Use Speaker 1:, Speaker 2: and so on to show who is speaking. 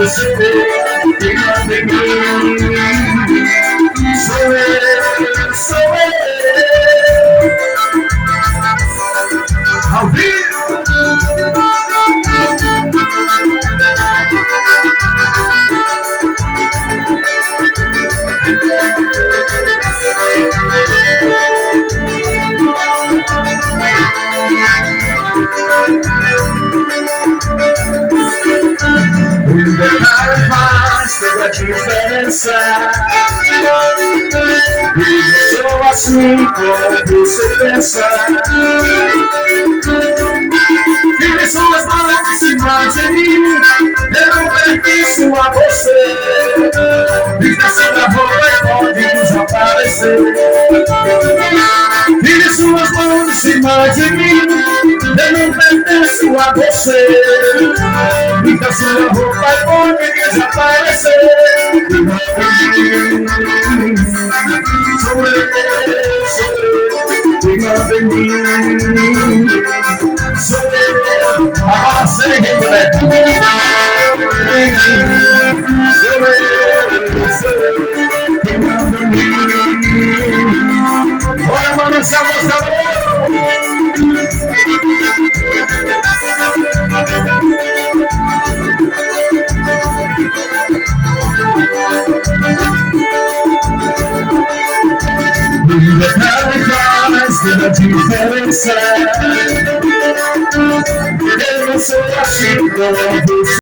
Speaker 1: você, quem manda em mim sou eu, sou eu. Ao vivo. O detalhe faz toda a diferença. E eu sou assim como você pensa. Tire suas mãos de cima de mim, eu não pertenço a você. Vista da roupa e pode desaparecer. Tire suas mãos de cima de mim, eu não pertenço a você. Vista sua roupa e pode desaparecer. Sou eu, sou eu, quem manda em mim. Sou eu, agora sem moleque. Sou eu, quem manda em mim. Bora, mano, essa moça. Detalhe faz toda a diferença. Eu não sou assim como você.